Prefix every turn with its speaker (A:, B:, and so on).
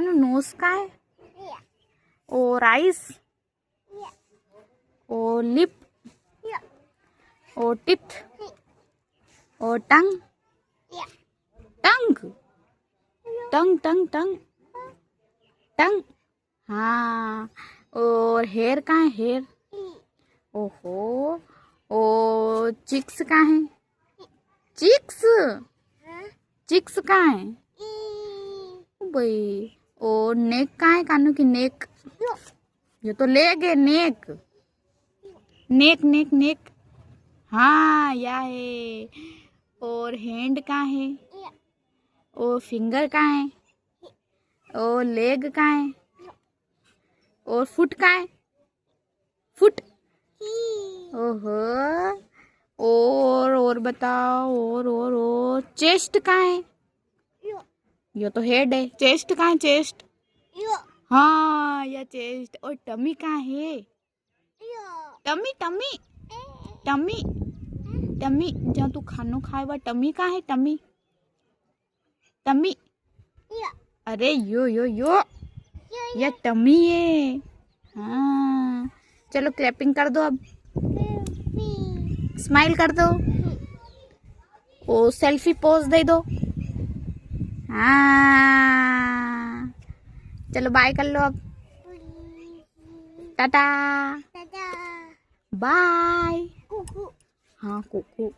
A: આનું નોઝ કા હે? और आइस और लिप और टिथ और टंग टंग टंग टंग टंग टंग हाँ। और हेयर कहाँ है? हेयर ओहो। और चिक्स कहाँ है? चिक्स चिक्स कहाँ है भाई? और नेक कहाँ है? कानों की नेक, ये तो लेग है। नेक नेक नेक नेक हाँ या है। और हैंड कहाँ है? और फिंगर कहाँ है? और लेग कहाँ है? और फुट कहाँ है? फुट ओहो। और बताओ। और चेस्ट कहाँ है? ये तो हेड है। चेस्ट कहाँ है? चेस्ट हाँ या चेस्ट। और टमी कहाँ है? टमी टमी टमी टमी जहाँ तू खानो खाए वह टमी कहाँ है? टमी टमी अरे यो यो यो ये टमी है। हाँ चलो क्लैपिंग कर दो अब, स्माइल कर दो, ओ सेल्फी पोज दे दो। हाँ चलो बाय कर लो अब, टाटा बाय। हाँ कुकू।